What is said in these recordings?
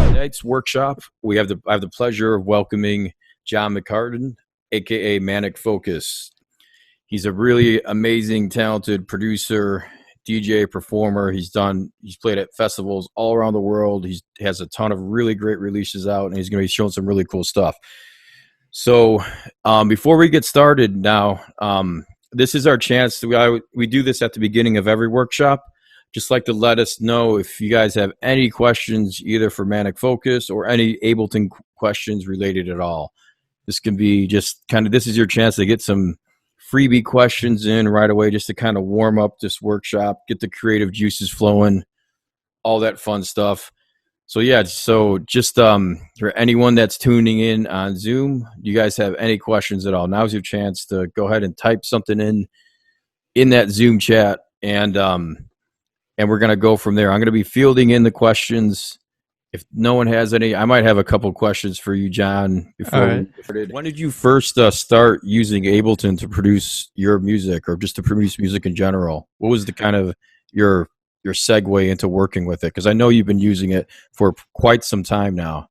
Tonight's workshop, I have the pleasure of welcoming John McCartan, aka Manic Focus. He's a really amazing, talented producer, DJ, performer. He's played at festivals all around the world. He has a ton of really great releases out, and he's going to be showing some really cool stuff. So, before we get started now, this is our chance. We do this at the beginning of every workshop. Just like to let us know if you guys have any questions, either for Manic Focus or any Ableton questions related at all. This can be just this is your chance to get some freebie questions in right away, just to kind of warm up this workshop, get the creative juices flowing, all that fun stuff. So just for anyone that's tuning in on Zoom, do you guys have any questions at all? Now's your chance to go ahead and type something in that Zoom chat, and we're going to go from there. I'm going to be fielding in the questions. If no one has any, I might have a couple questions for you, John. When did you first start using Ableton to produce your music, or just to produce music in general? What was the kind of your segue into working with it? Because I know you've been using it for quite some time now.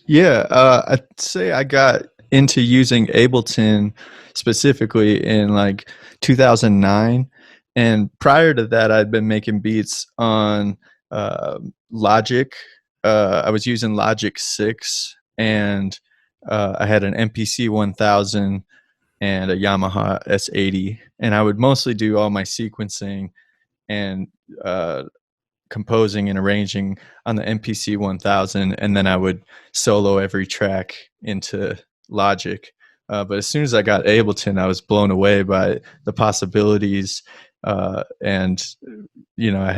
Yeah, I'd say I got into using Ableton specifically in like 2009. And prior to that, I'd been making beats on Logic. I was using Logic 6, and I had an MPC 1000 and a Yamaha S80. And I would mostly do all my sequencing and composing and arranging on the MPC 1000. And then I would solo every track into Logic. But as soon as I got Ableton, I was blown away by the possibilities. And I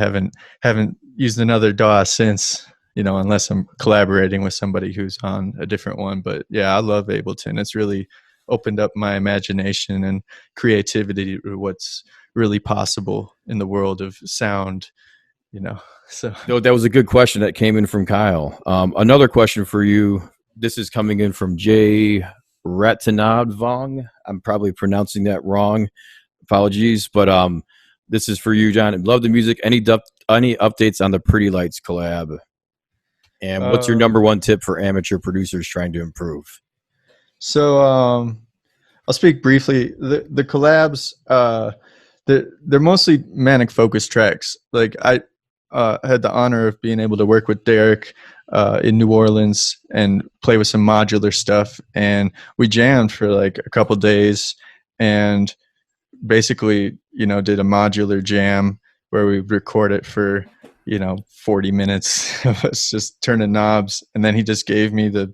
haven't used another DAW since, unless I'm collaborating with somebody who's on a different one. But yeah, I love Ableton. It's really opened up my imagination and creativity to what's really possible in the world of sound. So that was a good question that came in from Kyle. Another question for you. This is coming in from Jay Ratanadvong. I'm probably pronouncing that wrong. Apologies, but this is for you, John. Love the music. Any updates on the Pretty Lights collab? And what's your number one tip for amateur producers trying to improve? So I'll speak briefly. The collabs, they're mostly Manic Focus tracks. Like I had the honor of being able to work with Derek in New Orleans and play with some modular stuff, and we jammed for like a couple days, and basically did a modular jam where we record it for 40 minutes of us just turning knobs, and then he just gave me the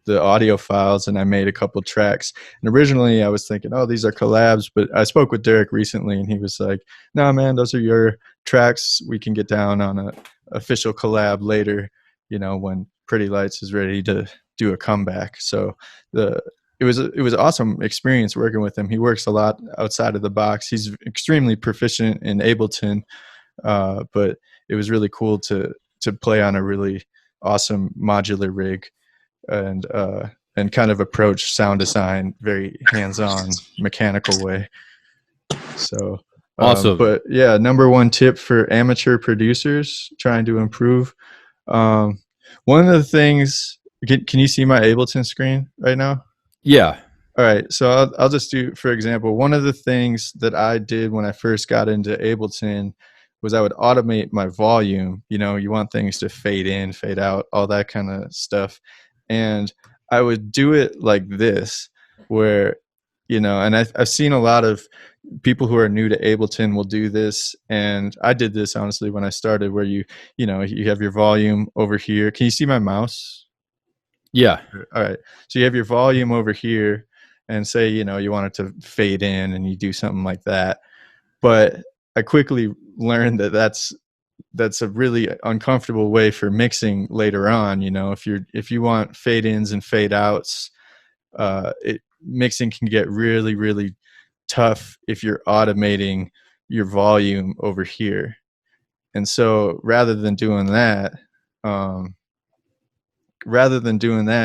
audio files, and I made a couple tracks. And originally I was thinking, oh, these are collabs, but I spoke with Derek recently, and he was like, no man, those are your tracks. We can get down on a official collab later, when Pretty Lights is ready to do a comeback. So it was an awesome experience working with him. He works a lot outside of the box. He's extremely proficient in Ableton, but it was really cool to play on a really awesome modular rig and kind of approach sound design very hands-on, mechanical way. So awesome. But yeah, number one tip for amateur producers trying to improve. One of the things, can you see my Ableton screen right now? Yeah. All right. So I'll just do, for example, one of the things that I did when I first got into Ableton was I would automate my volume. You want things to fade in, fade out, all that kind of stuff. And I would do it like this, where, and I've seen a lot of people who are new to Ableton will do this. And I did this, honestly, when I started, where you have your volume over here. Can you see my mouse? Yeah. All right. So you have your volume over here, and say, you want it to fade in, and you do something like that. But I quickly learned that that's a really uncomfortable way for mixing later on. If you want fade ins and fade outs, mixing can get really, really tough if you're automating your volume over here. And so rather than doing that,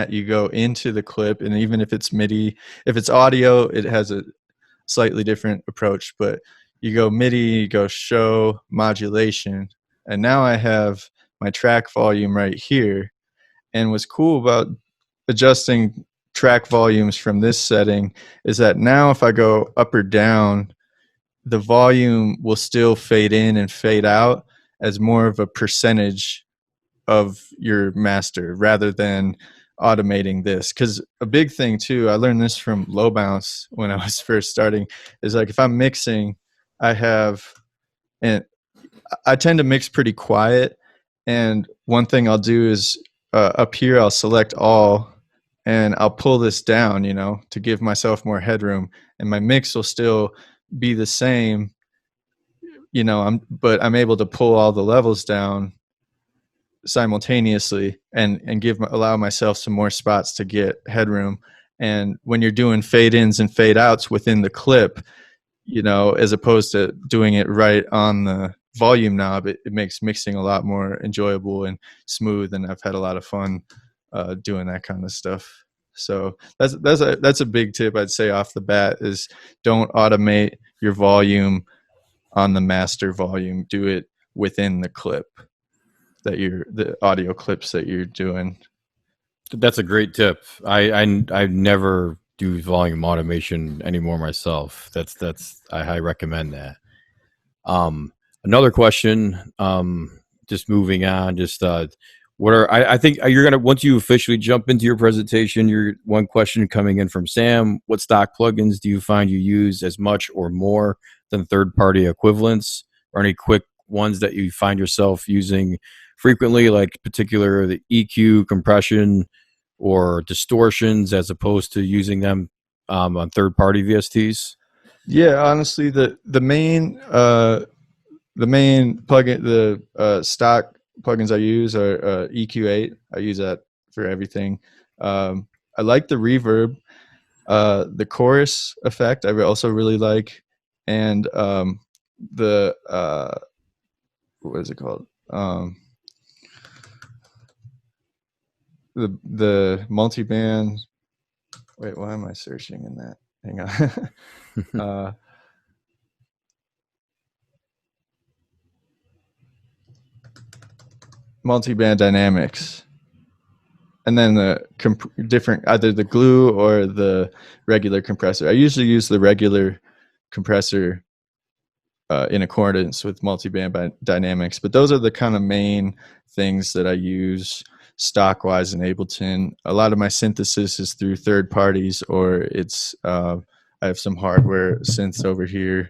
you go into the clip, and even if it's MIDI, if it's audio, it has a slightly different approach, but you go MIDI, you go show modulation, and now I have my track volume right here. And what's cool about adjusting track volumes from this setting is that now if I go up or down, the volume will still fade in and fade out as more of a percentage of your master rather than automating this. Because a big thing too, I learned this from low bounce when I was first starting, is like if I'm mixing, and I tend to mix pretty quiet. And one thing I'll do is up here, I'll select all and I'll pull this down, to give myself more headroom, and my mix will still be the same, but I'm able to pull all the levels down simultaneously and allow myself some more spots to get headroom. And when you're doing fade ins and fade outs within the clip, as opposed to doing it right on the volume knob, it makes mixing a lot more enjoyable and smooth. And I've had a lot of fun doing that kind of stuff. So that's a big tip I'd say off the bat, is don't automate your volume on the master volume. Do it within the clip the audio clips that you're doing. That's a great tip. I never do volume automation anymore myself. I highly recommend that. Another question, just moving on, I think you're going to, once you officially jump into your presentation, one question coming in from Sam: what stock plugins do you find you use as much or more than third-party equivalents, or any quick ones that you find yourself using frequently, like particular the EQ, compression, or distortions, as opposed to using them on third-party VSTs? Yeah, honestly, the main plugin, the stock plugins I use are EQ8. I use that for everything. I like the reverb, the chorus effect I also really like, and the what is it called? The multiband. Wait, why am I searching in that? Hang on. Multiband dynamics, and then the different, either the glue or the regular compressor. I usually use the regular compressor in accordance with multiband dynamics, but those are the kind of main things that I use stock wise in Ableton. A lot of my synthesis is through third parties, or it's I have some hardware synths over here,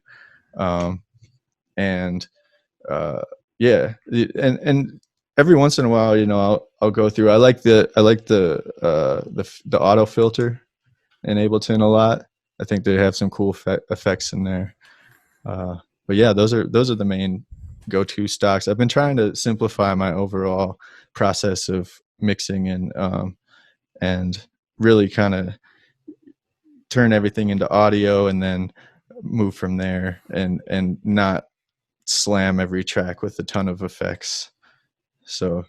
and every once in a while, I'll go through. I like the auto filter in Ableton a lot. I think they have some cool effects in there. But yeah, those are the main go-to stocks. I've been trying to simplify my overall process of mixing and really kind of turn everything into audio, and then move from there, and not slam every track with a ton of effects. So,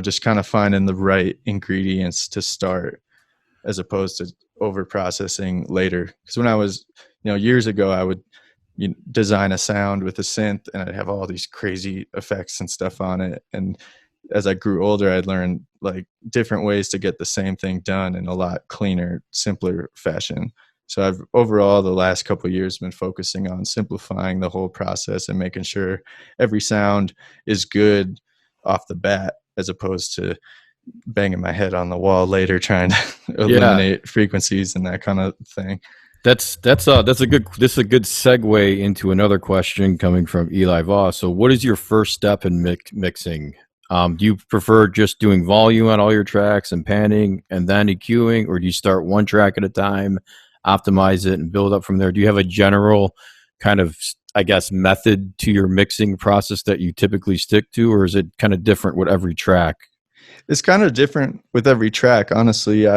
just kind of finding the right ingredients to start, as opposed to over processing later. Because when I was, years ago, I would design a sound with a synth, and I'd have all these crazy effects and stuff on it. And as I grew older, I'd learned like different ways to get the same thing done in a lot cleaner, simpler fashion. So I've overall the last couple of years been focusing on simplifying the whole process and making sure every sound is good off the bat, as opposed to banging my head on the wall later trying to eliminate frequencies and that kind of thing. This is a good segue into another question coming from Eli Voss. So what is your first step in mixing? Do you prefer just doing volume on all your tracks and panning and then EQing, or do you start one track at a time, optimize it, and build up from there? Do you have a general kind of, I guess, method to your mixing process that you typically stick to, or is it kind of different with every track? It's kind of different with every track, honestly.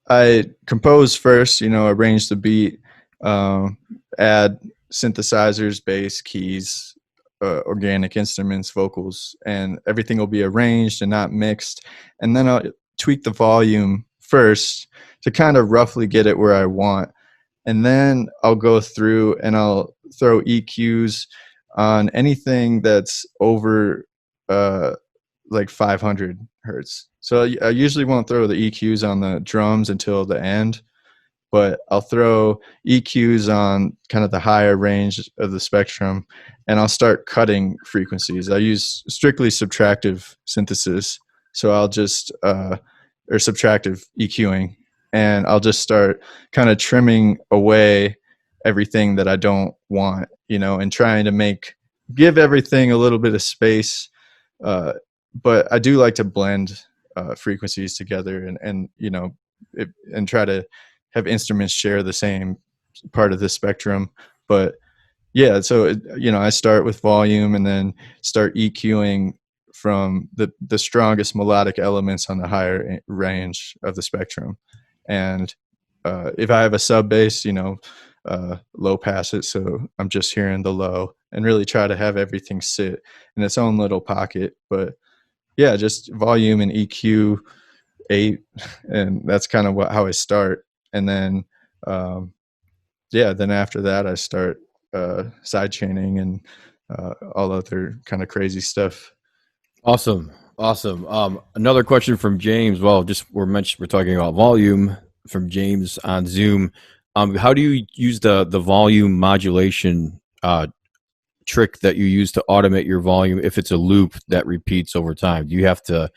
I compose first, arrange the beat, add synthesizers, bass, keys, organic instruments, vocals, and everything will be arranged and not mixed. And then I'll tweak the volume first to kind of roughly get it where I want. And then I'll go through and I'll throw EQs on anything that's over like 500 hertz. So I usually won't throw the EQs on the drums until the end, but I'll throw EQs on kind of the higher range of the spectrum, and I'll start cutting frequencies. I use strictly subtractive synthesis, so I'll just or subtractive EQing, and I'll just start kind of trimming away everything that I don't want, and trying to give everything a little bit of space. But I do like to blend frequencies together, and and try to have instruments share the same part of the spectrum. But yeah, so I start with volume and then start EQing from the strongest melodic elements on the higher range of the spectrum. And if I have a sub bass, low pass it, so I'm just hearing the low, and really try to have everything sit in its own little pocket. But yeah, just volume and EQ 8, and that's kind of how I start. And then then after that I start side chaining and all other kind of crazy stuff. Awesome. Another question from James. Well, we're talking about volume from James on Zoom. How do you use the volume modulation trick that you use to automate your volume if it's a loop that repeats over time? Do you have to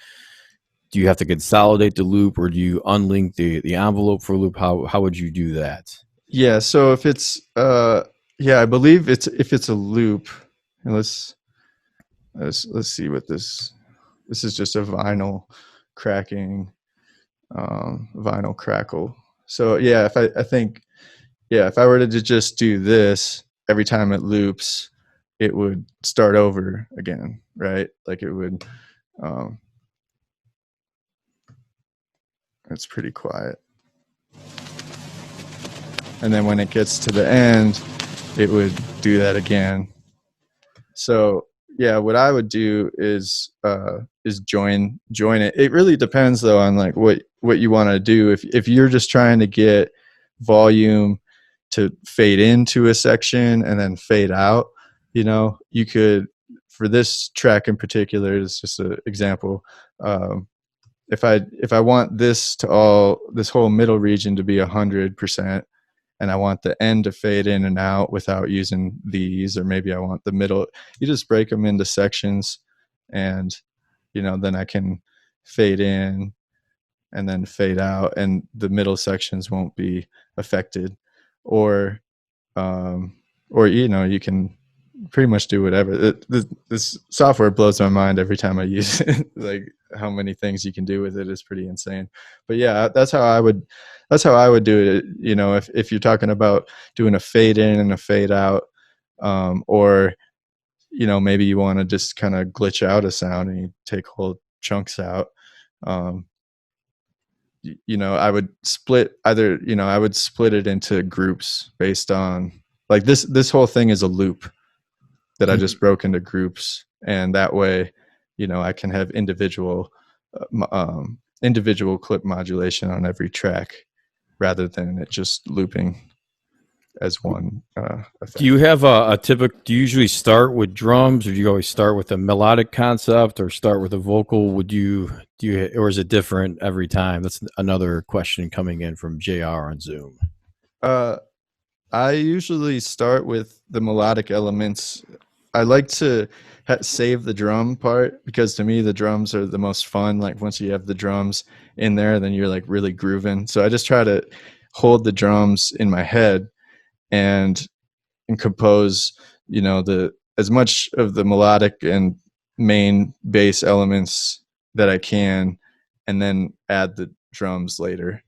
consolidate the loop, or do you unlink the envelope for a loop? How would you do that? Yeah, so if it's I believe if it's a loop, and let's see what this is. Just a vinyl cracking, vinyl crackle. So yeah, if I were to just do this every time it loops, it would start over again, right? Like it would. It's pretty quiet. And then when it gets to the end, it would do that again. So yeah, what I would do is join it. It really depends though on like what you want to do. If you're just trying to get volume to fade into a section and then fade out, you could, for this track in particular, it's just an example. If I want this whole middle region to be 100%, and I want the end to fade in and out without using these, or maybe I want the middle, you just break them into sections, and then I can fade in and then fade out, and the middle sections won't be affected. Or you can pretty much do whatever. This software blows my mind every time I use it. Like how many things you can do with it is pretty insane. But yeah, that's how I would do it. If you're talking about doing a fade in and a fade out, or maybe you want to just kind of glitch out a sound and you take whole chunks out. I would split it into groups based on, like, this whole thing is a loop that I just broke into groups, and that way, I can have individual clip modulation on every track rather than it just looping as one effect. Do you have do you usually start with drums, or do you always start with a melodic concept, or start with a vocal? Or is it different every time? That's another question coming in from JR on Zoom. I usually start with the melodic elements. I like to save the drum part, because to me the drums are the most fun. Like once you have the drums in there, then you're like really grooving. So I just try to hold the drums in my head and compose, as much of the melodic and main bass elements that I can, and then add the drums later.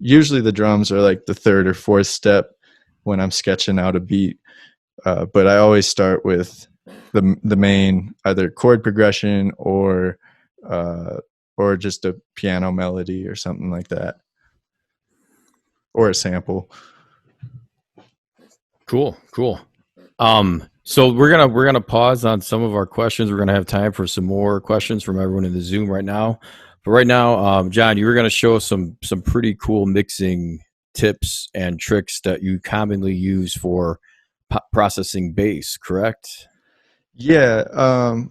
Usually the drums are like the third or fourth step when I'm sketching out a beat. But I always start with the main, either chord progression or just a piano melody or something like that, or a sample. Cool. So we're gonna pause on some of our questions. We're gonna have time for some more questions from everyone in the Zoom right now. But right now, John, you were gonna show some pretty cool mixing tips and tricks that you commonly use for processing bass, correct? Yeah.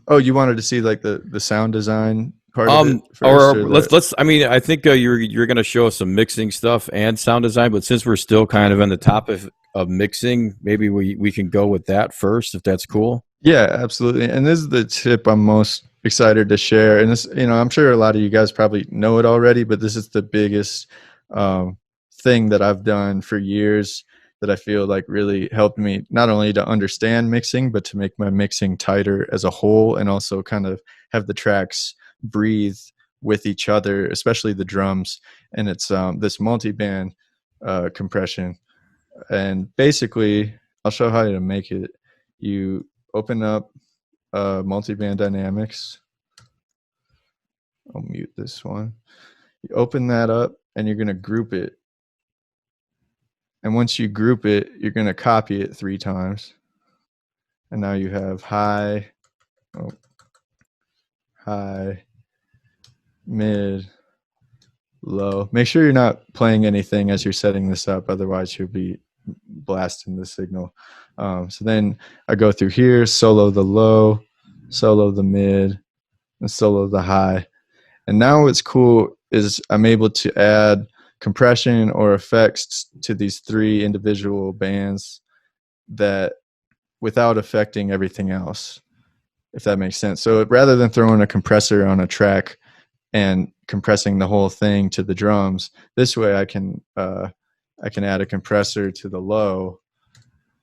Oh, you wanted to see like the sound design part of it first, Or or the? let's. I mean, I think you're going to show us some mixing stuff and sound design, but since we're still kind of on the topic of mixing, maybe we can go with that first, if that's cool. Yeah, absolutely. And this is the tip I'm most excited to share. And this, I'm sure a lot of you guys probably know it already, but this is the biggest um, thing that I've done for years that I feel like really helped me not only to understand mixing, but to make my mixing tighter as a whole and also kind of have the tracks breathe with each other, especially the drums. And it's this multi-band compression. And basically, I'll show how to make it. You open up multiband dynamics. I'll mute this one. You open that up and you're going to group it. And once you group it, you're going to copy it 3 times. And now you have high, oh, high, mid, low. Make sure you're not playing anything as you're setting this up. Otherwise, you'll be blasting the signal. So then I go through here, solo the low, solo the mid, and solo the high. And now what's cool is I'm able to add compression or effects to these 3 individual bands that without affecting everything else, if that makes sense. So rather than throwing a compressor on a track and compressing the whole thing to the drums, this way I can add a compressor to the low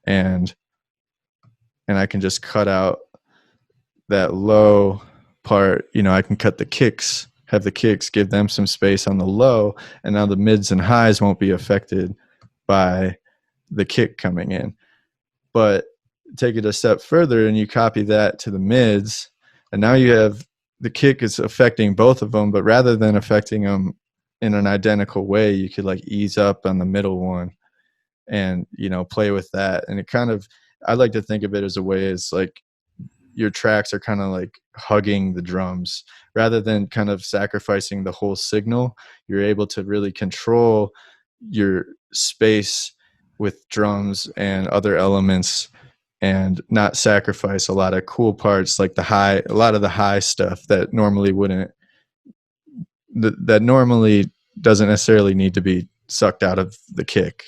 and I can just cut out that low part. I can cut the kicks, have the kicks, give them some space on the low, and now the mids and highs won't be affected by the kick coming in. But take it a step further and you copy that to the mids, and now you have the kick is affecting both of them, but rather than affecting them in an identical way, you could like ease up on the middle one and play with that. And it kind of, I like to think of it as a way as like your tracks are kind of like hugging the drums rather than kind of sacrificing the whole signal. You're able to really control your space with drums and other elements and not sacrifice a lot of cool parts like a lot of the high stuff that normally wouldn't, that normally doesn't necessarily need to be sucked out of the kick.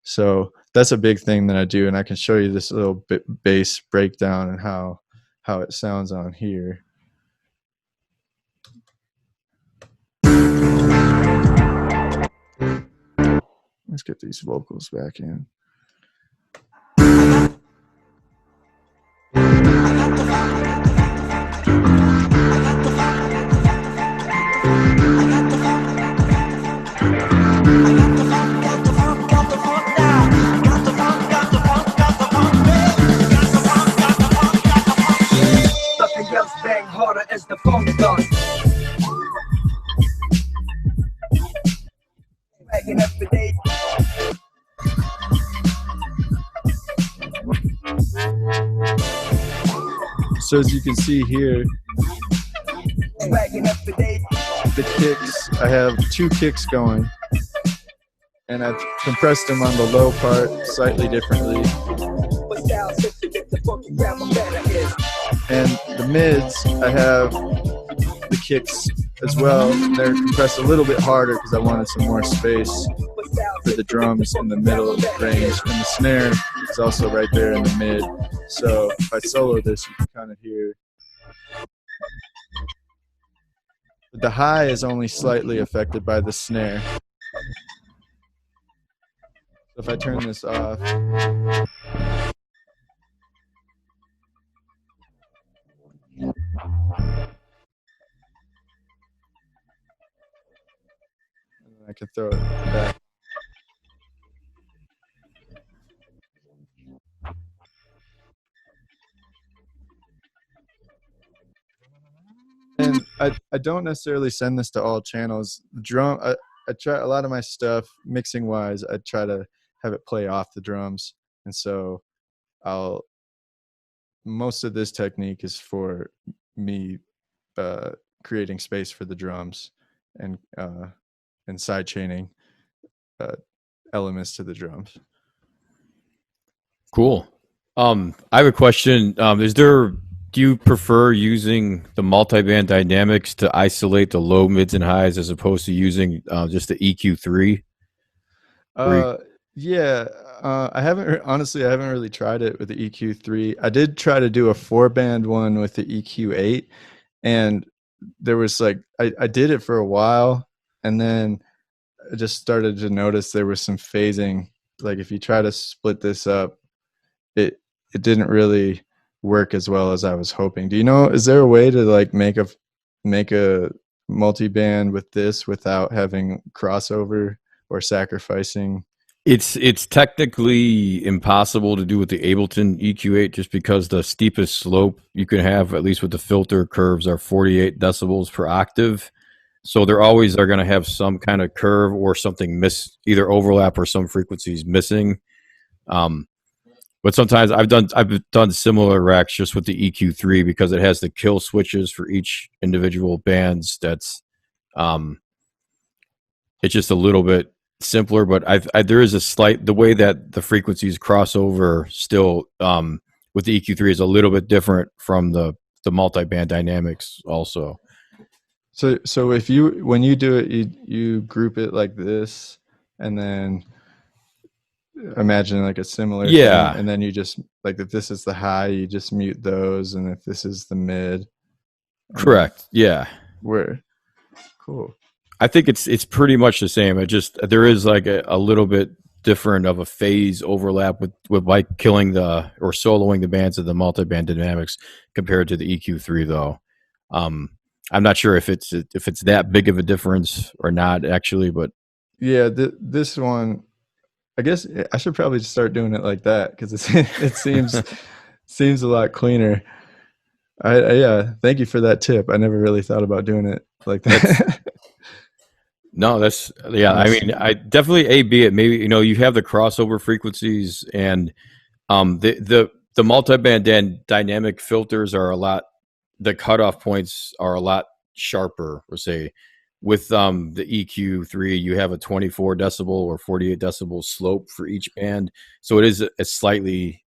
So that's a big thing that I do, and I can show you this little bit bass breakdown and how it sounds on here. Let's get these vocals back in. So as you can see here, the kicks, I have 2 kicks going, and I've compressed them on the low part slightly differently. And the mids, I have the kicks as well. They're compressed a little bit harder because I wanted some more space for the drums in the middle range. And the snare is also right there in the mid. So if I solo this, you can kind of hear. But the high is only slightly affected by the snare. So if I turn this off, I can throw it back. And I don't necessarily send this to all channels. I try a lot of my stuff mixing wise. I try to have it play off the drums, and so most of this technique is for me creating space for the drums and side chaining elements to the drums. Cool. I have a question. Do you prefer using the multiband dynamics to isolate the low, mids, and highs as opposed to using just the EQ3? Where you, Uh, yeah. Honestly, I haven't really tried it with the EQ3. I did try to do a 4-band one with the EQ8, and there was like I did it for a while, and then I just started to notice there was some phasing. Like if you try to split this up, it it didn't really work as well as I was hoping. Do you know, is there a way to like make a multi-band with this without having crossover or sacrificing? it's technically impossible to do with the Ableton EQ8 just because the steepest slope you can have, at least with the filter curves, are 48 decibels per octave. So they're always are going to have some kind of curve or something either overlap or some frequencies missing. Um, but sometimes I've done similar racks just with the EQ3 because it has the kill switches for each individual bands. Um, it's just a little bit simpler, but there is a slight the way that the frequencies cross over still with the EQ3 is a little bit different from the multi-band dynamics also. So if you when you do it, you group it like this, and then imagine like a similar thing, Yeah, and then you just like if this is the high, you just mute those, and if this is the mid, and then correct. Yeah. we're cool. I think it's pretty much the same. It just there is like a little bit different of a phase overlap with like killing the or soloing the bands of the multi-band dynamics compared to the EQ3 though. Um, I'm not sure if it's that big of a difference or not actually, but Yeah, this one, I guess I should probably just start doing it like that because it seems a lot cleaner. Yeah, thank you for that tip. I never really thought about doing it like that's that. no, that's yeah. I Nice. mean, I definitely A B it. Maybe you have the crossover frequencies and the multi-band dynamic filters are a lot. The cutoff points are a lot sharper. Or say with the EQ3, you have a 24 decibel or 48 decibel slope for each band, so it is a slightly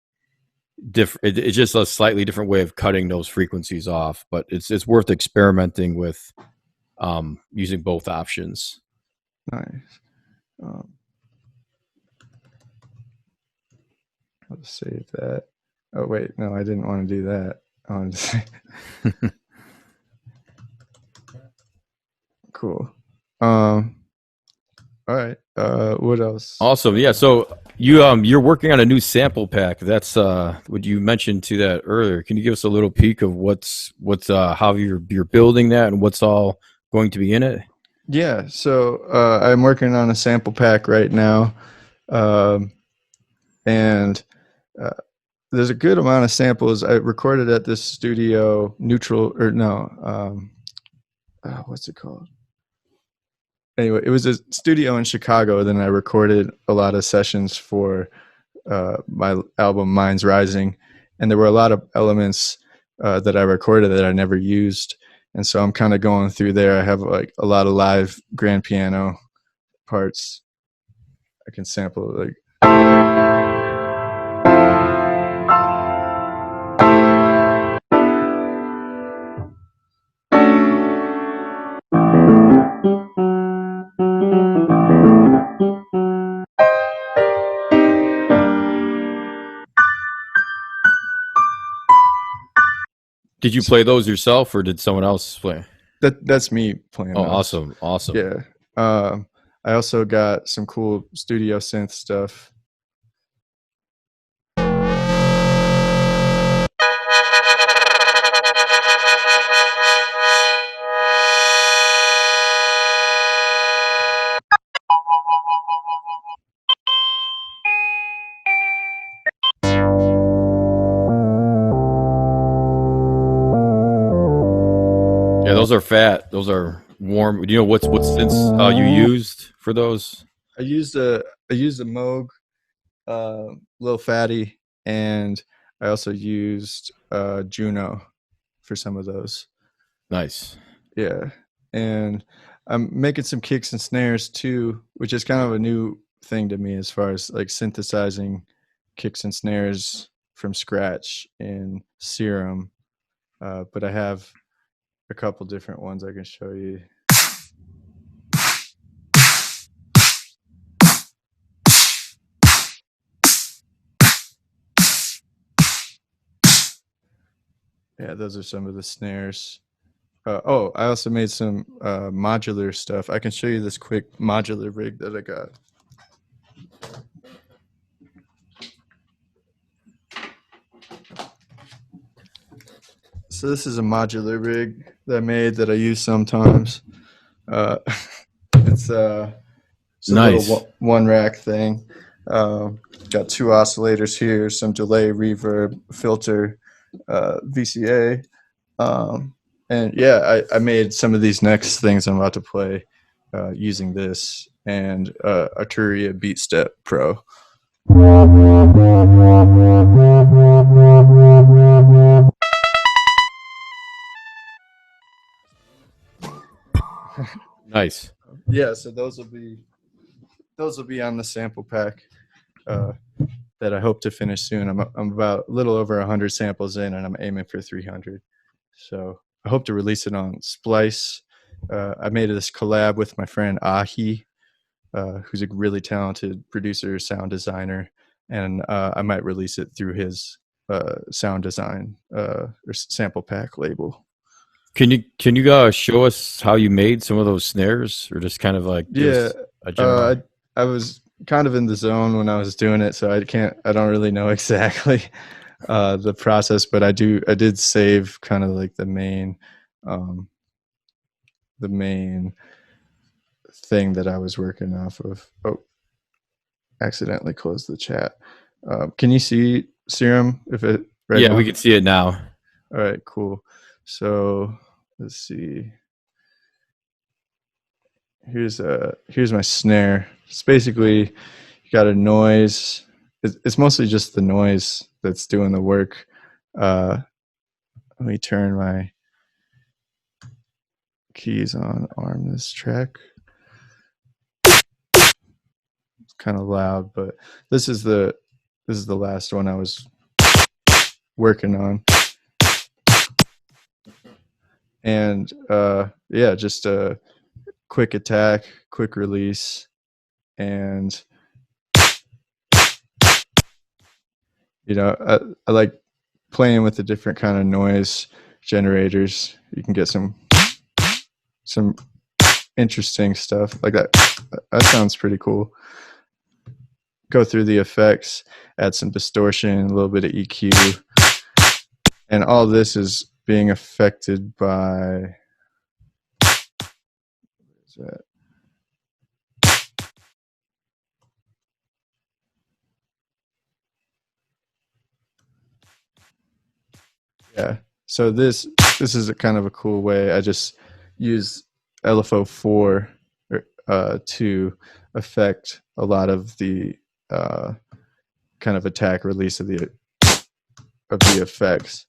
different. It's just a slightly different way of cutting those frequencies off. But it's worth experimenting with using both options. Nice. Um, I'll just save that. Oh wait, no, I didn't want to do that. I wanted to say cool. All right. What else? Awesome. Yeah. So you're working on a new sample pack. That's what you mentioned to that earlier. Can you give us a little peek of what's how you're building that and what's all going to be in it? Yeah. So I'm working on a sample pack right now, um, and uh, there's a good amount of samples. I recorded at this studio, Neutral or no, what's it called? Anyway, it was a studio in Chicago. Then I recorded a lot of sessions for my album Minds Rising, and there were a lot of elements that I recorded that I never used, and so I'm kind of going through there. I have like a lot of live grand piano parts I can sample. Like Did you play those yourself or did someone else play? that's me playing Oh, those. awesome, awesome. Yeah. Um, I also got some cool studio synth stuff. Yeah, those are fat. Those are warm. Do you know what since you used for those? I used a Moog, Lil Fatty, and I also used Juno for some of those. Nice. Yeah, and I'm making some kicks and snares too, which is kind of a new thing to me as far as like synthesizing kicks and snares from scratch in Serum, but I have a couple different ones I can show you. Yeah, those are some of the snares. Oh, I also made some modular stuff. I can show you this quick modular rig that I got. So this is a modular rig that I made that I use sometimes. It's a Nice. little one rack thing. Got two oscillators here, some delay, reverb, filter, VCA. And yeah, I made some of these next things I'm about to play using this and Arturia BeatStep Pro. Nice. Yeah, so those will be on the sample pack that I hope to finish soon. I'm about a little over 100 samples in, and I'm aiming for 300. So I hope to release it on Splice. I made this collab with my friend Ahi, who's a really talented producer, sound designer, and I might release it through his sound design or sample pack label. Can you show us how you made some of those snares, or just kind of like just a general? I was kind of in the zone when I was doing it, so I don't really know exactly the process, but I did save kind of like the main thing that I was working off of. Oh, accidentally closed the chat. Can you see Serum right now? We can see it now. All right, cool. So let's see. Here's my snare. It's basically, you got a noise. It's mostly just the noise that's doing the work. Let me turn my keys on, arm this track. It's kind of loud, but this is the last one I was working on. And yeah, just a quick attack, quick release, and I like playing with the different kind of noise generators. You can get some interesting stuff like that. That sounds pretty cool. Go through the effects, add some distortion, a little bit of EQ, and all this is being affected by yeah. So this is a kind of a cool way. I just use LFO4 to affect a lot of the kind of attack release of the effects.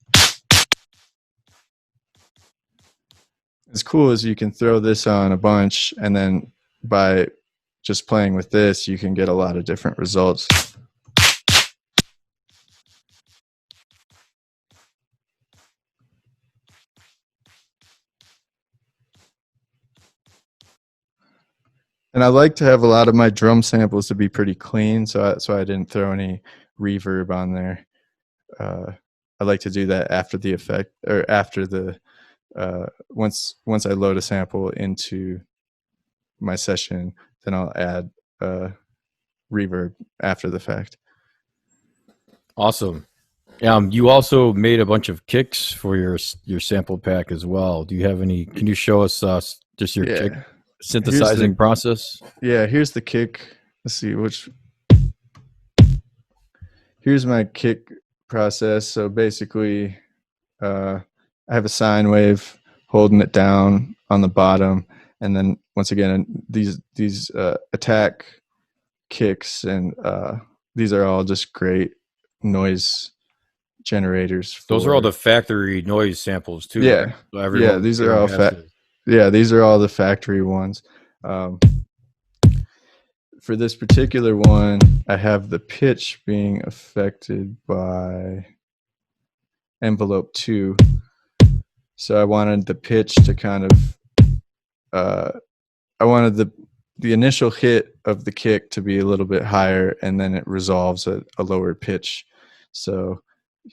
As cool as you can throw this on a bunch, and then by just playing with this, you can get a lot of different results. And I like to have a lot of my drum samples to be pretty clean, so I didn't throw any reverb on there. I like to do that after the effect, or after the once I load a sample into my session, then I'll add reverb after the fact. Awesome. You also made a bunch of kicks for your sample pack as well. Do you have any? Can you show us just your kick synthesizing process? Yeah, here's the kick. Let's see here's my kick process. So basically, I have a sine wave holding it down on the bottom, and then once again these attack kicks, and these are all just great noise generators. Those are all the factory noise samples too. Yeah, right? So yeah. These are all these are all the factory ones. for this particular one, I have the pitch being affected by envelope 2. So I wanted the pitch to kind of, I wanted the initial hit of the kick to be a little bit higher, and then it resolves at a lower pitch. So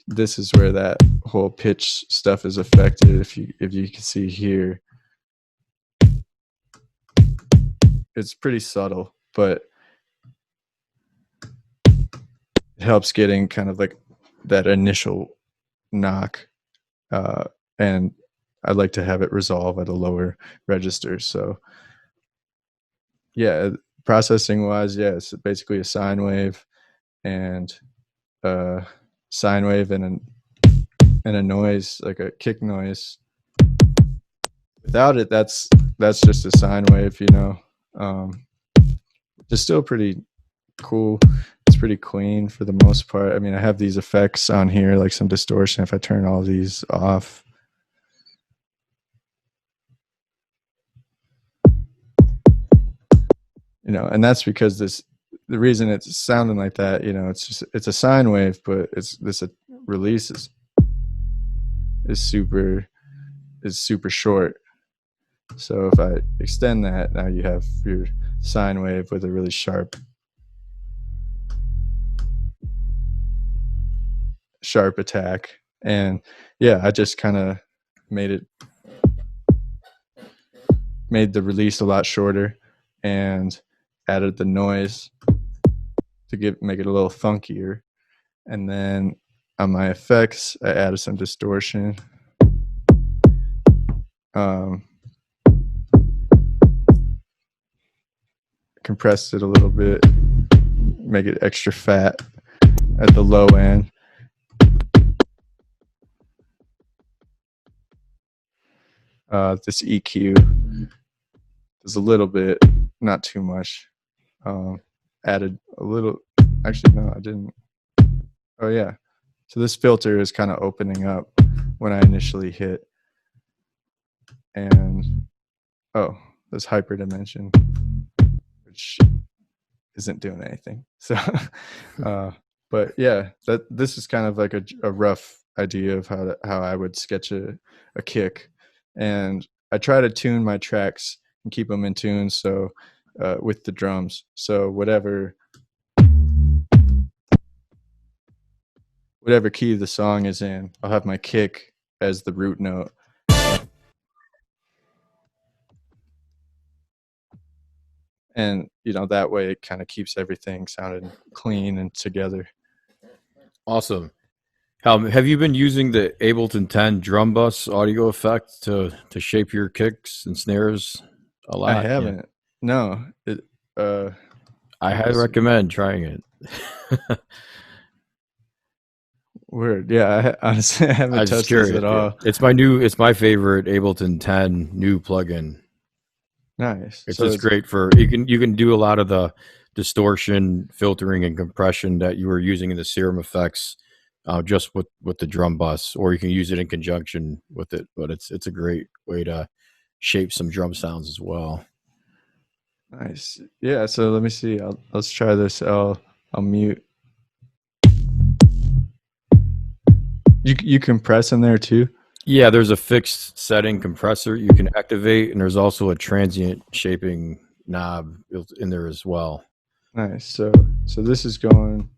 this is where that whole pitch stuff is affected. If you can see here, it's pretty subtle, but it helps getting kind of like that initial knock, and I'd like to have it resolve at a lower register. So yeah, processing wise, yeah, it's basically a sine wave and a sine wave and a noise, like a kick noise. Without it, that's just a sine wave, you know. It's still pretty cool. It's pretty clean for the most part. I mean, I have these effects on here, like some distortion. If I turn all these off, you know, and that's because the reason it's sounding like that, you know, it's a sine wave, but this release is super short. So if I extend that, now you have your sine wave with a really sharp attack. And yeah, I just kind of made the release a lot shorter and added the noise to make it a little funkier. And then on my effects, I added some distortion. Compressed it a little bit, make it extra fat at the low end. This EQ is a little bit, not too much. Added a little, actually no, I didn't. Oh yeah, so this filter is kind of opening up when I initially hit, and oh, this hyperdimension, which isn't doing anything. So, but yeah, this is kind of like a rough idea of how I would sketch a kick, and I try to tune my tracks and keep them in tune. So with the drums, so whatever key the song is in, I'll have my kick as the root note. And you know, that way it kind of keeps everything sounding clean and together. Awesome. Have you been using the Ableton 10 drum bus audio effect to shape your kicks and snares a lot? I haven't. No. I highly recommend trying it. Word. Yeah, honestly, I haven't touched this at all. It's my favorite Ableton 10 new plugin. Nice. It's just great for you can do a lot of the distortion, filtering, and compression that you were using in the Serum effects, just with the drum bus, or you can use it in conjunction with it. But it's a great way to shape some drum sounds as well. Nice. Yeah. So let me see. Let's try this. I'll mute. You compress in there too? Yeah, there's a fixed setting compressor you can activate, and there's also a transient shaping knob in there as well. Nice. So this is going.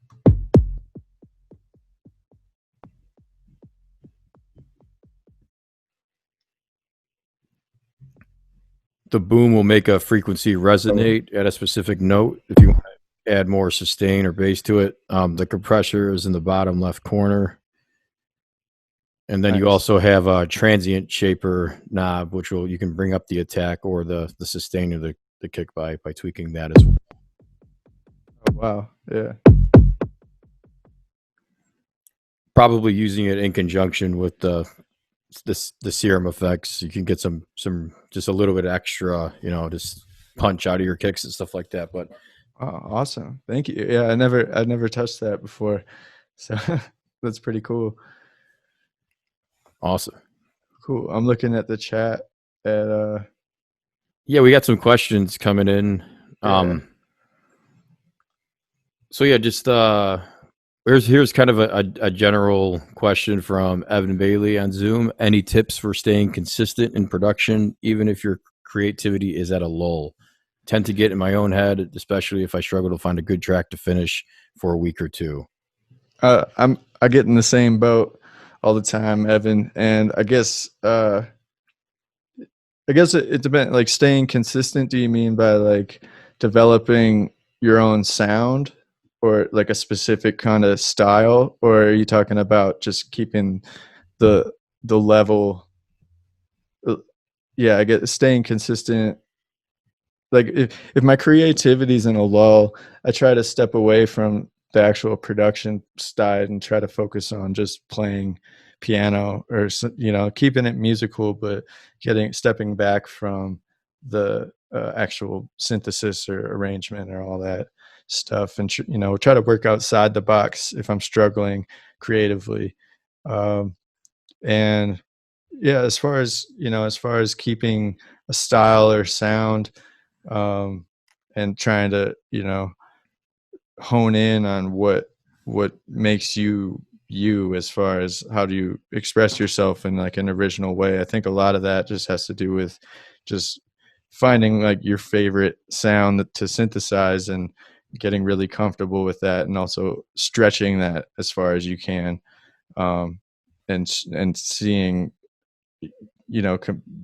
The boom will make a frequency resonate at a specific note. If you want to add more sustain or bass to it, the compressor is in the bottom left corner. And then you also have a transient shaper knob, which you can bring up the attack or the sustain of the kick by tweaking that as well. Oh, wow. Yeah. Probably using it in conjunction with the Serum effects, you can get some just a little bit extra, you know, just punch out of your kicks and stuff like that. But awesome. Thank you. Yeah, I never touched that before. So that's pretty cool. Awesome. Cool. I'm looking at the chat at yeah, we got some questions coming in. Yeah. So yeah, just here's kind of a general question from Evan Bailey on Zoom. Any tips for staying consistent in production, even if your creativity is at a lull? Tend to get in my own head, especially if I struggle to find a good track to finish for a week or two. I get in the same boat all the time, Evan, and I guess it depends. Like staying consistent. Do you mean by like developing your own sound, or like a specific kind of style, or are you talking about just keeping the level? Yeah, I get staying consistent. Like if my creativity's in a lull, I try to step away from the actual production side and try to focus on just playing piano, or keeping it musical, but stepping back from the actual synthesis or arrangement or all that stuff, and try to work outside the box if I'm struggling creatively. Um, and yeah, as far as keeping a style or sound, um, and trying to hone in on what makes you you, as far as how do you express yourself in like an original way. I think a lot of that just has to do with just finding like your favorite sound to synthesize, and getting really comfortable with that, and also stretching that as far as you can, um, and seeing,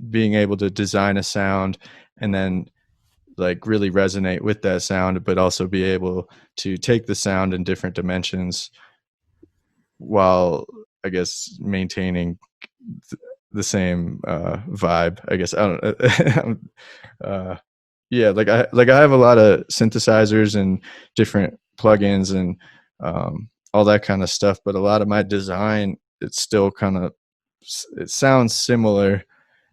being able to design a sound, and then like really resonate with that sound, but also be able to take the sound in different dimensions, while I guess maintaining the same vibe. I guess I don't. Yeah, like I have a lot of synthesizers and different plugins and all that kind of stuff, but a lot of my design, it's still kind of, it sounds similar,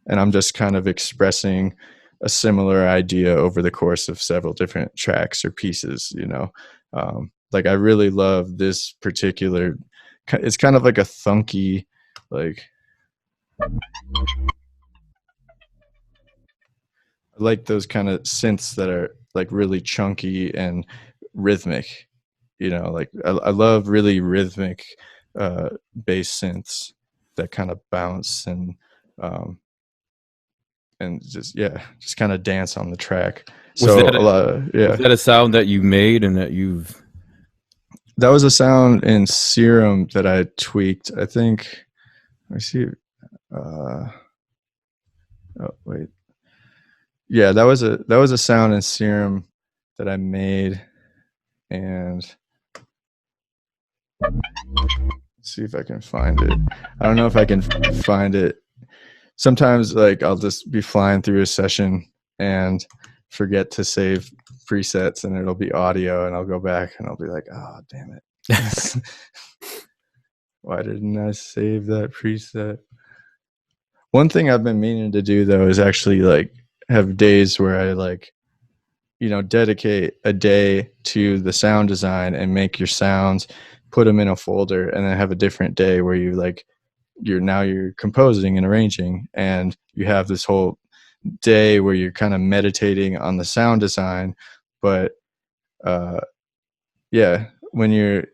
and I'm just kind of expressing a similar idea over the course of several different tracks or pieces. Like I really love this particular, it's kind of like a thunky, like I like those kind of synths that are like really chunky and rhythmic. Like I love really rhythmic bass synths that kind of bounce, um, and just kind of dance on the track. Was So that a lot was that a sound that you made and that you've? that was a sound in Serum that I tweaked. I think. Let me see. Uh, oh wait. Yeah, that was a sound in Serum that I made, and see if I can find it. I don't know if I can find it. Sometimes like I'll just be flying through a session and forget to save presets, and it'll be audio, and I'll go back and I'll be like, oh damn it. Why didn't I save that preset? One thing I've been meaning to do though is actually like have days where I like, dedicate a day to the sound design and make your sounds, put them in a folder, and then have a different day where you're composing and arranging, and you have this whole day where you're kind of meditating on the sound design. But uh yeah, when you're,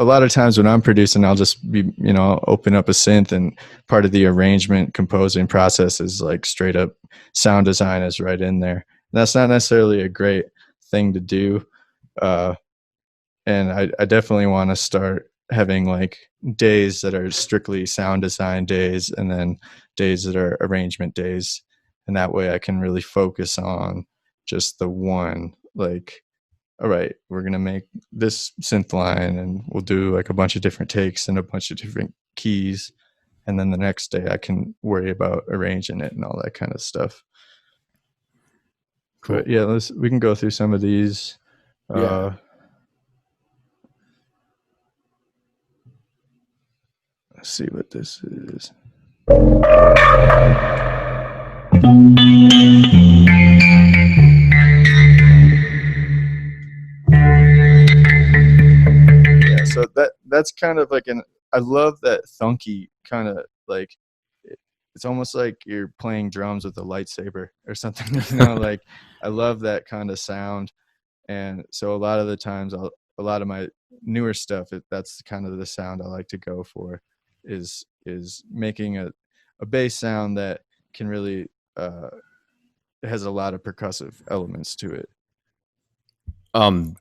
a lot of times when I'm producing, I'll just be, I'll open up a synth, and part of the arrangement composing process is like straight up sound design is right in there. That's not necessarily a great thing to do. Uh, and I definitely want to start having like days that are strictly sound design days, and then days that are arrangement days. And that way I can really focus on just the one, like, all right, we're going to make this synth line, and we'll do like a bunch of different takes and a bunch of different keys. And then the next day I can worry about arranging it and all that kind of stuff. Cool. But yeah, we can go through some of these. Yeah. Let's see what this is. Yeah, so that's kind of like I love that thunky kind of like, it's almost like you're playing drums with a lightsaber or something. Like I love that kind of sound. And so a lot of the times, a lot of my newer stuff, that's kind of the sound I like to go for, is making a bass sound that can really has a lot of percussive elements to it.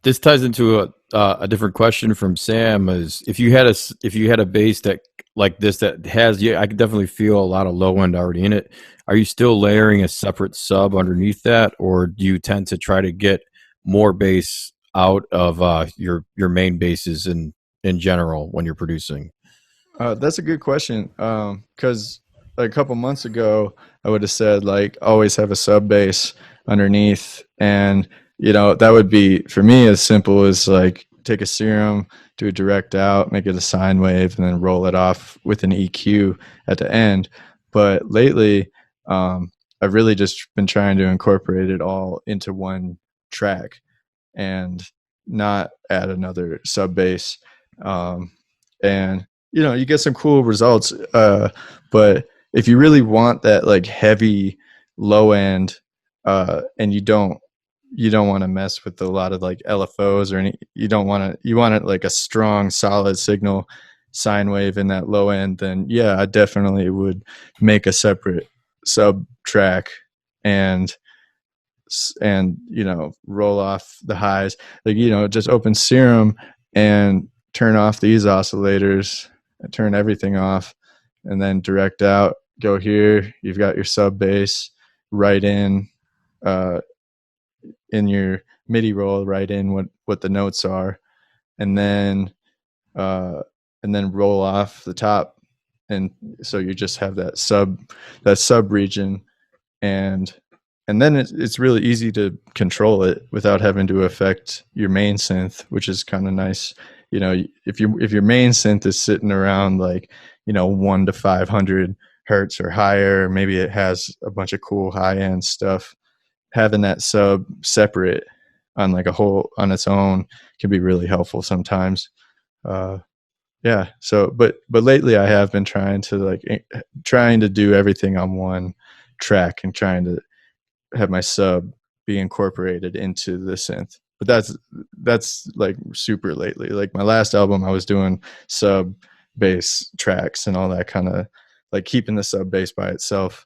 This ties into a different question from Sam. Is if you had a bass that like this that has, yeah, I could definitely feel a lot of low end already in it. Are you still layering a separate sub underneath that, or do you tend to try to get more bass out of your main basses in general when you're producing? That's a good question. Because like a couple months ago, I would have said like always have a sub bass underneath, and that would be for me as simple as like take a serum, do a direct out, make it a sine wave, and then roll it off with an EQ at the end. But lately, I've really just been trying to incorporate it all into one track and not add another sub bass. Um, and you get some cool results. But if you really want that like heavy low end, and you don't want to mess with a lot of like LFOs or any, you want it like a strong solid signal sine wave in that low end, then yeah, I definitely would make a separate sub track and roll off the highs, like just open serum and turn off these oscillators and turn everything off, and then direct out, go here, you've got your sub bass right uh in your MIDI roll, right in what the notes are, and then uh roll off the top, and so you just have that sub region, and then it's really easy to control it without having to affect your main synth, which is kind of nice. If your main synth is sitting around like 1 to 500 hertz or higher, maybe it has a bunch of cool high end stuff, having that sub separate on like a whole on its own can be really helpful sometimes. uh yeah, so but lately I have been trying to do everything on one track and trying to have my sub be incorporated into the synth. But that's like super lately. Like my last album, I was doing sub bass tracks and all that kind of like keeping the sub bass by itself.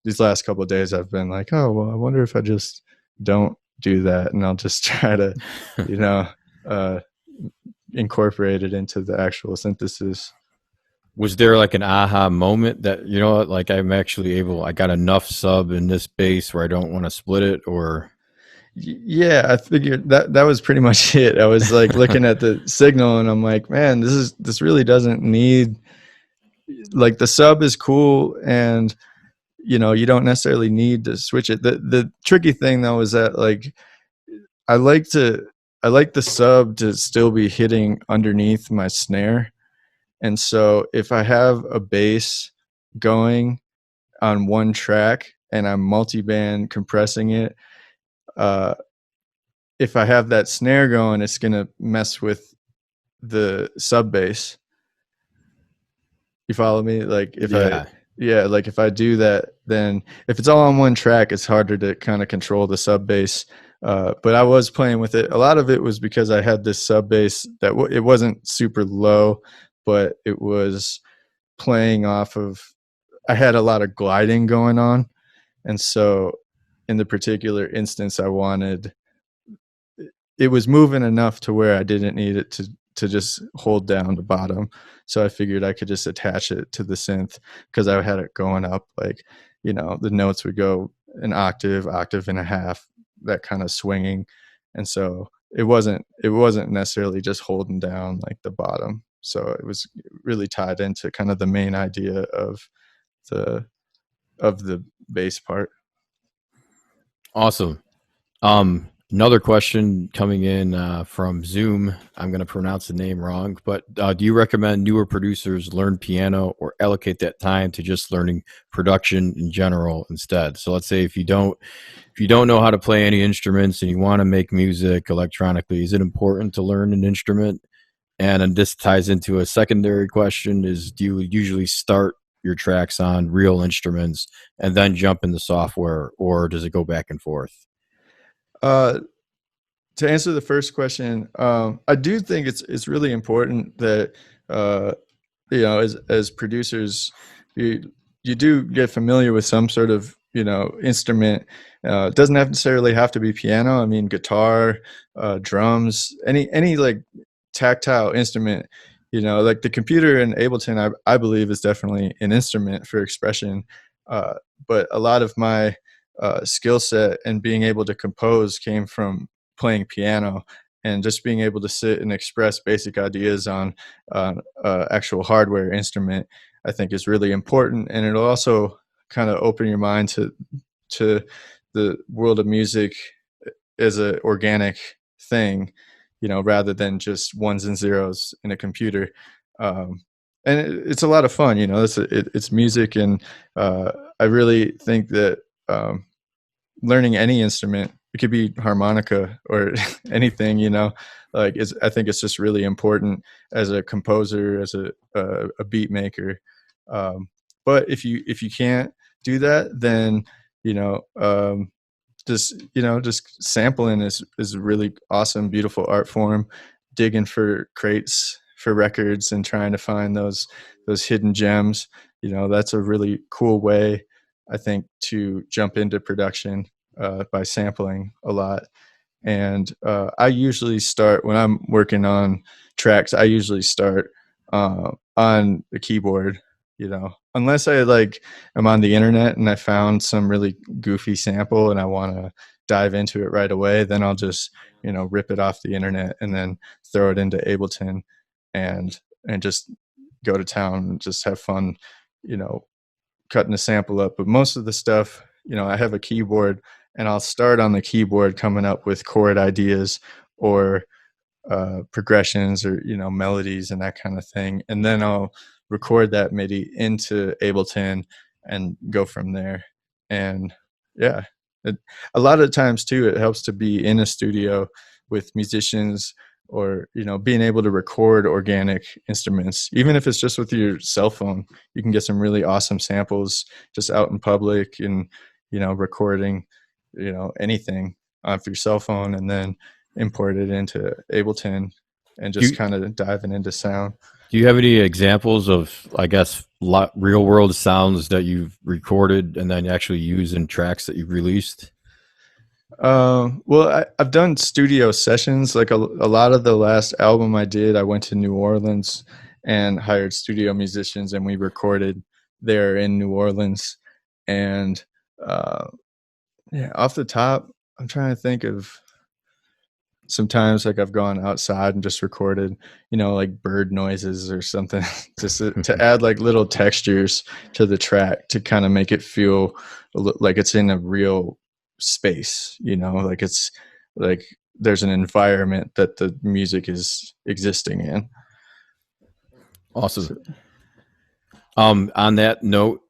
These last couple of days, I've been like, oh well, I wonder if I just don't do that, and I'll just try to, you know, uh, incorporate it into the actual synthesis. Was there like an aha moment that like I got enough sub in this bass where I don't want to split it, or Yeah, I figured that was pretty much it. I was like looking at the signal and I'm like, man, this really doesn't need, like, the sub is cool, and you don't necessarily need to switch it. The tricky thing though is that like I like to I like the sub to still be hitting underneath my snare. And so if I have a bass going on one track and I'm multi-band compressing it, uh if I have that snare going, it's gonna mess with the sub bass. You follow me? Like yeah. if I do that, then if it's all on one track, it's harder to kind of control the sub bass. But I was playing with it. A lot of it was because I had this sub bass that it wasn't super low, but it was playing off of. I had a lot of gliding going on, and so in the particular instance, I wanted it was moving enough to where I didn't need it to just hold down the bottom. So I figured I could just attach it to the synth because I had it going up, like, the notes would go an octave, octave and a half, that kind of swinging. And so it wasn't necessarily just holding down like the bottom. So it was really tied into kind of the main idea the of the bass part. Awesome. Another question coming in from Zoom. I'm going to pronounce the name wrong, but do you recommend newer producers learn piano or allocate that time to just learning production in general instead? So let's say if you don't know how to play any instruments and you want to make music electronically, is it important to learn an instrument? And then this ties into a secondary question: is do you usually start your tracks on real instruments and then jump into software, or does it go back and forth? Uh, To answer the first question, I do think it's really important that uh, as producers, you you do get familiar with some sort of instrument. It doesn't necessarily have to be piano. I mean, guitar, drums, any like tactile instrument. Like the computer in Ableton, I believe is definitely an instrument for expression. Uh, but a lot of my skill set and being able to compose came from playing piano and just being able to sit and express basic ideas on actual hardware instrument. I think is really important, and it'll also kind of open your mind to the world of music as an organic thing, rather than just ones and zeros in a computer. And it's a lot of fun. It's music, and I really think that learning any instrument, it could be harmonica or anything, I think it's just really important as a composer, as a beat maker. But if you can't do that, then you know just sampling is a really awesome, beautiful art form. Digging for crates for records and trying to find those hidden gems, that's a really cool way, I think, to jump into production by sampling a lot. And I usually start when I'm working on tracks. I usually start on the keyboard, unless I like I'm on the internet and I found some really goofy sample and I want to dive into it right away. Then I'll just rip it off the internet and then throw it into Ableton and just go to town and just have fun, you know, cutting the sample up. But most of the stuff, I have a keyboard and I'll start on the keyboard coming up with chord ideas or progressions or, melodies and that kind of thing. And then I'll record that MIDI into Ableton and go from there. And yeah, a lot of times too, it helps to be in a studio with musicians or being able to record organic instruments, even if it's just with your cell phone. You can get some really awesome samples just out in public and recording anything off your cell phone and then import it into Ableton and just kind of diving into sound. Do you have any examples of, I guess, real world sounds that you've recorded and then actually use in tracks that you've released? Well, I've done studio sessions. Like a lot of the last album I did, I went to New Orleans and hired studio musicians, and we recorded there in New Orleans. And yeah, off the top, I'm trying to think of sometimes like I've gone outside and just recorded, like bird noises or something, just to add like little textures to the track to kind of make it feel like it's in a real space, like it's like there's an environment that the music is existing in. Awesome. On that note,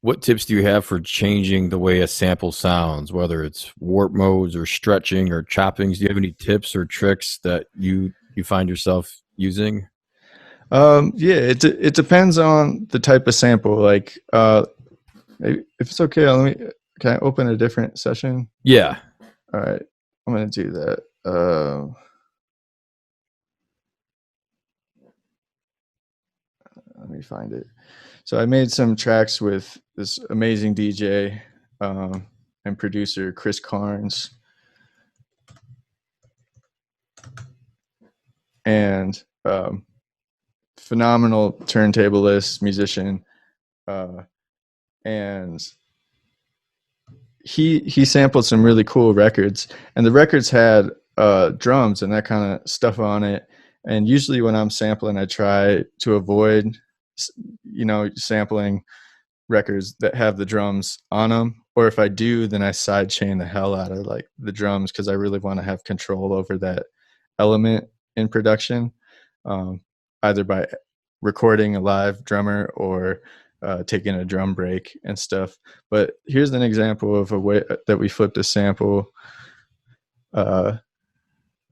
what tips do you have for changing the way a sample sounds, whether it's warp modes or stretching or choppings? Do you have any tips or tricks that you find yourself using? Yeah, it depends on the type of sample. Like, if it's okay, can I open a different session? Yeah. All right, I'm gonna do that. Let me find it. So I made some tracks with this amazing DJ and producer Chris Carnes, and phenomenal turntablist musician, and he sampled some really cool records, and the records had drums and that kind of stuff on it. And usually when I'm sampling, I try to avoid sampling records that have the drums on them, or if I do, then I sidechain the hell out of like the drums, because I really want to have control over that element in production, either by recording a live drummer or taking a drum break and stuff. But here's an example of a way that we flipped a sample that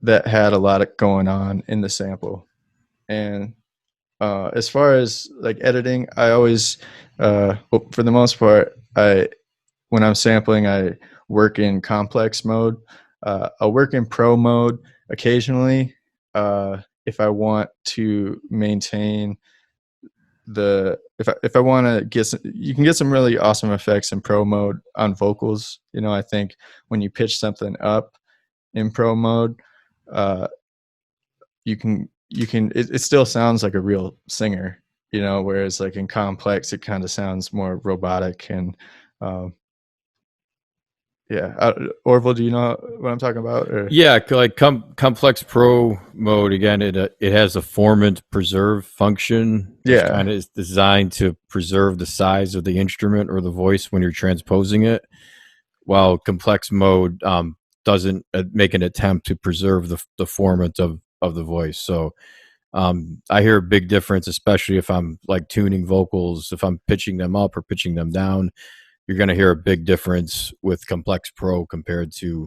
had a lot of going on in the sample. And as far as like editing, I always, for the most part, when I'm sampling, I work in complex mode. I'll work in pro mode occasionally if I want to maintain if I want to get you can get some really awesome effects in pro mode on vocals. I think when you pitch something up in pro mode, you can it still sounds like a real singer, whereas like in complex it kind of sounds more robotic. And Orville, do you know what I'm talking about? Or? Yeah, like complex pro mode, again, it has a formant preserve function. Yeah, kind of is designed to preserve the size of the instrument or the voice when you're transposing it, while complex mode doesn't make an attempt to preserve the formant of the voice. So I hear a big difference, especially if I'm like tuning vocals. If I'm pitching them up or pitching them down, you're going to hear a big difference with complex pro compared to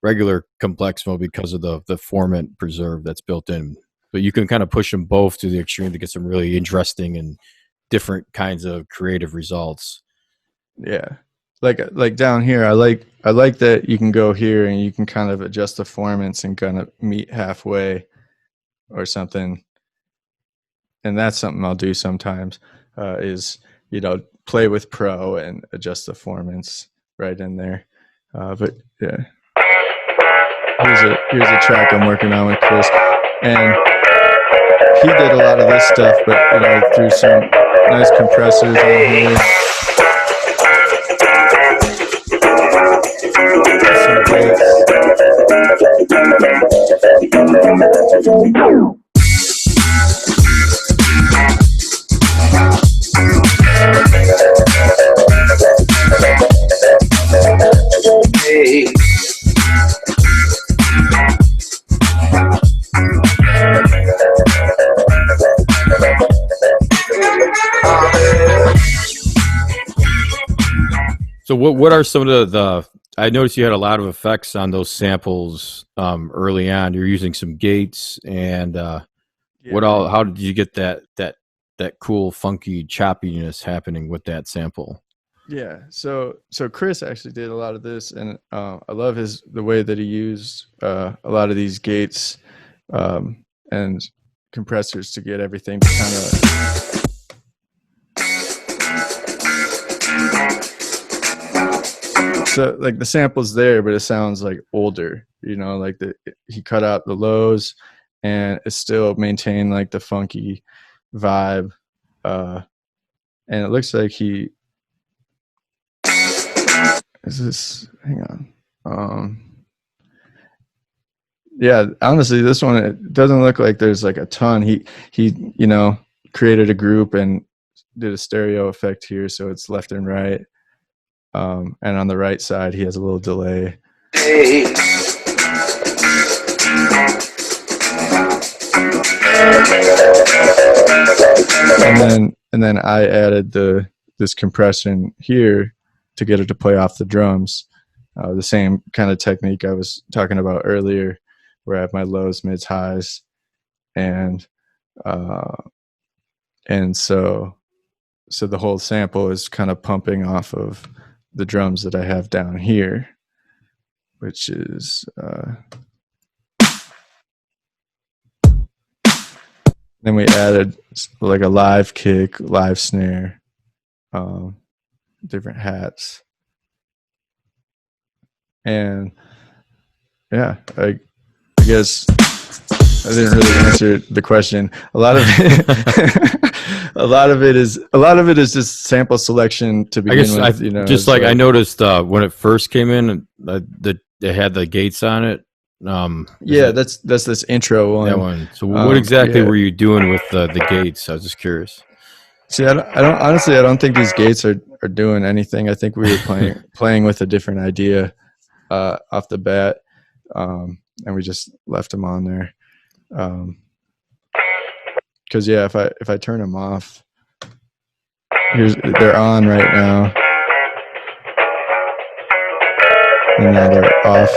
regular complex mode because of the formant preserve that's built in. But you can kind of push them both to the extreme to get some really interesting and different kinds of creative results. Yeah, like down here, I like that you can go here and you can kind of adjust the formants and kind of meet halfway or something. And that's something I'll do sometimes, is play with pro and adjust the formants right in there. But yeah, here's a track I'm working on with Chris, and he did a lot of this stuff, but through some nice compressors on here. Some bass. So what are some of the I noticed you had a lot of effects on those samples early on. You're using some gates and how did you get that cool funky choppiness happening with that sample? Yeah, so Chris actually did a lot of this, and I love the way that he used a lot of these gates and compressors to get everything to kind of. So like the sample's there, but it sounds like older, like he cut out the lows and it still maintained like the funky vibe. And it looks like hang on. Yeah, honestly, this one, it doesn't look like there's like a ton. He created a group and did a stereo effect here, so it's left and right. And on the right side, he has a little delay. And then I added this compression here to get it to play off the drums. The same kind of technique I was talking about earlier, where I have my lows, mids, highs, and so the whole sample is kind of pumping off of the drums that I have down here, which is then we added like a live kick, live snare, different hats, and yeah, I guess I didn't really answer the question. A lot of it is just sample selection to begin with. Just like I noticed when it first came in, that it had the gates on it. That's this intro one. That one. So what exactly were you doing with the gates? I was just curious. See, I don't think these gates are doing anything. I think we were playing with a different idea off the bat, and we just left them on there. Because if I turn them off, they're on right now, and now they're off.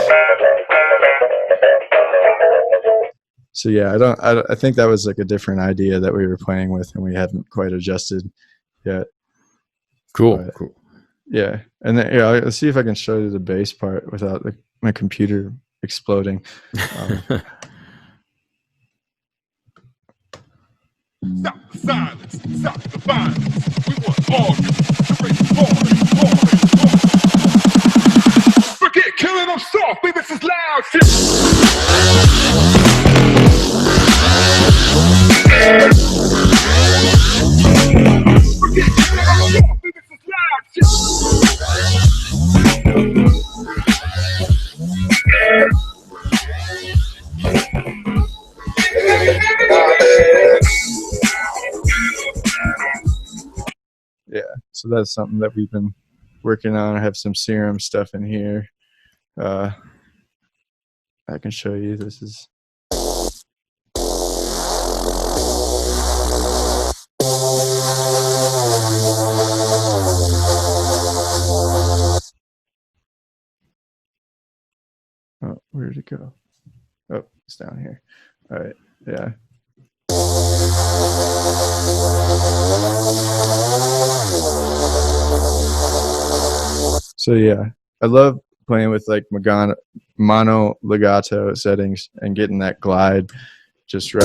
So yeah, I think that was like a different idea that we were playing with, and we hadn't quite adjusted yet. Cool. Yeah, and then let's see if I can show you the bass part without my computer exploding. Stop the silence, stop the violence. We want organs to raise party. Forget killing them softly, this is loud shit. Forget killing them softly, this is loud shit. Yeah, so that's something that we've been working on. I have some serum stuff in here. I can show you. This is where did it go? Oh, it's down here. All right, yeah. So yeah, I love playing with like mono legato settings and getting that glide just right.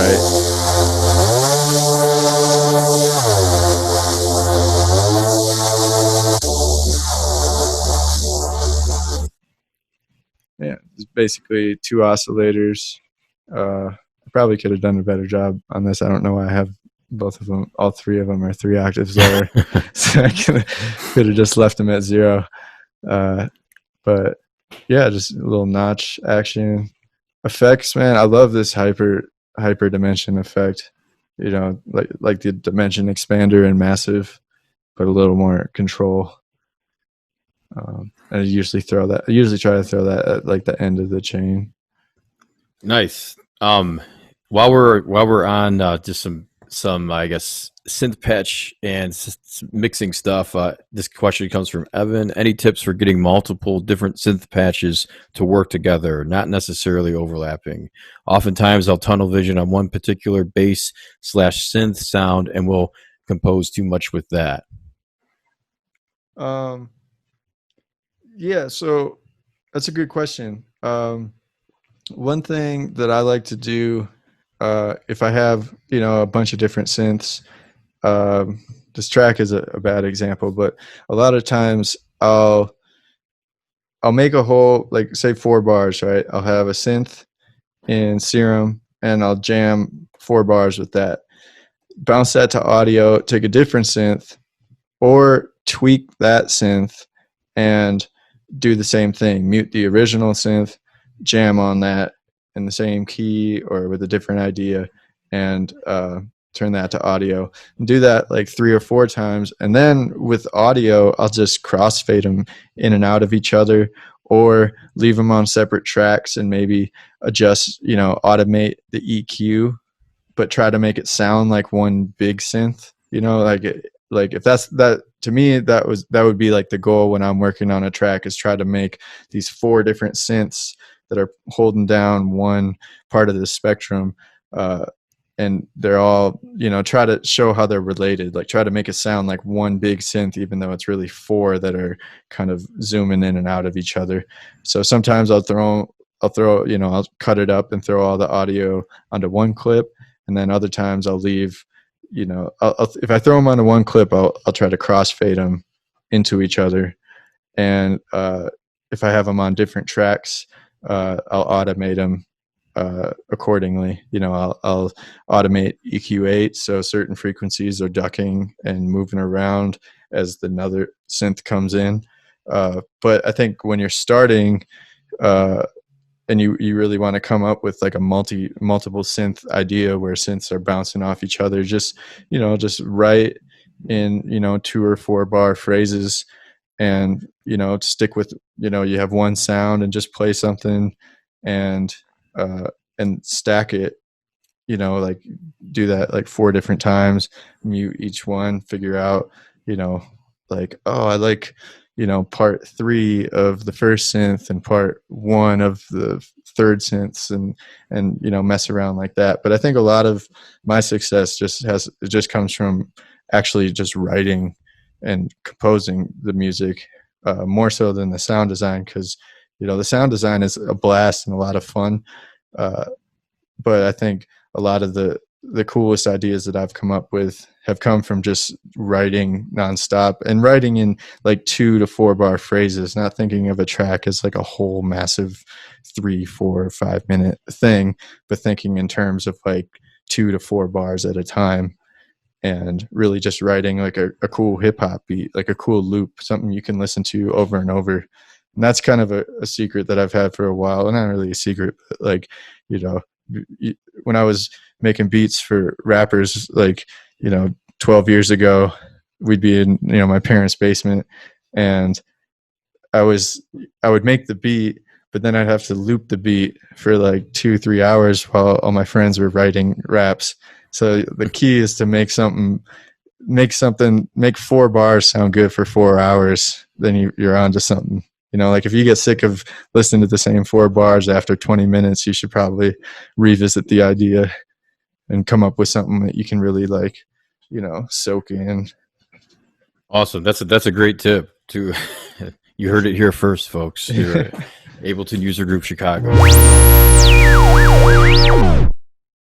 Yeah, it's basically two oscillators. I probably could have done a better job on this. I don't know why I have both of them. All three of them are 3 octaves lower. So I could have just left them at 0. But yeah, just a little notch action. Effects, man, I love this hyper dimension effect. You know, like the dimension expander and massive, but a little more control. And I usually try to throw that at like the end of the chain. Nice. While we're on just some I guess synth patch and mixing stuff, this question comes from Evan. Any tips for getting multiple different synth patches to work together, not necessarily overlapping? Oftentimes I'll tunnel vision on one particular bass/synth sound and will compose too much with that. Yeah, so that's a good question. One thing that I like to do, if I have, a bunch of different synths, this track is a bad example, but a lot of times I'll make a whole, like say 4 bars, right? I'll have a synth in Serum and I'll jam 4 bars with that. Bounce that to audio, take a different synth, or tweak that synth and do the same thing. Mute the original synth, jam on that in the same key or with a different idea, and turn that to audio. And do that like 3 or 4 times. And then with audio, I'll just crossfade them in and out of each other, or leave them on separate tracks and maybe adjust, automate the EQ, but try to make it sound like one big synth. Like if that's that, to me, that would be like the goal when I'm working on a track, is try to make these 4 different synths that are holding down one part of the spectrum, and they're all, try to show how they're related, like try to make it sound like one big synth, even though it's really 4 that are kind of zooming in and out of each other. So sometimes I'll cut it up and throw all the audio onto one clip, and then other times I'll leave, if I throw them onto one clip, I'll try to crossfade them into each other. And if I have them on different tracks, I'll automate them accordingly. I'll automate EQ8, so certain frequencies are ducking and moving around as another synth comes in. But I think when you're starting, and you really want to come up with like a multiple synth idea where synths are bouncing off each other, just write in 2 or 4 bar phrases, and stick with, you have one sound and just play something, and stack it, like do that like 4 different times, mute each one, figure out, like, oh, I like, part 3 of the first synth and part 1 of the third synths, and mess around like that. But I think a lot of my success just comes from actually just writing and composing the music. more so than the sound design, because the sound design is a blast and a lot of fun. But I think a lot of the coolest ideas that I've come up with have come from just writing nonstop and writing in like 2 to 4 bar phrases, not thinking of a track as like a whole massive 3, 4, 5 minute thing, but thinking in terms of like 2 to 4 bars at a time, and really just writing like a cool hip hop beat, like a cool loop, something you can listen to over and over. And that's kind of a secret that I've had for a while. And not really a secret, but like, when I was making beats for rappers, like, 12 years ago, we'd be in, my parents' basement, and I would make the beat, but then I'd have to loop the beat for like 2-3 hours while all my friends were writing raps. So the key is to make 4 bars sound good for 4 hours. Then you're on to something. Like if you get sick of listening to the same 4 bars after 20 minutes, you should probably revisit the idea and come up with something that you can really like, soak in. Awesome. That's a great tip too. You heard it here first, folks. Here at Ableton User Group Chicago.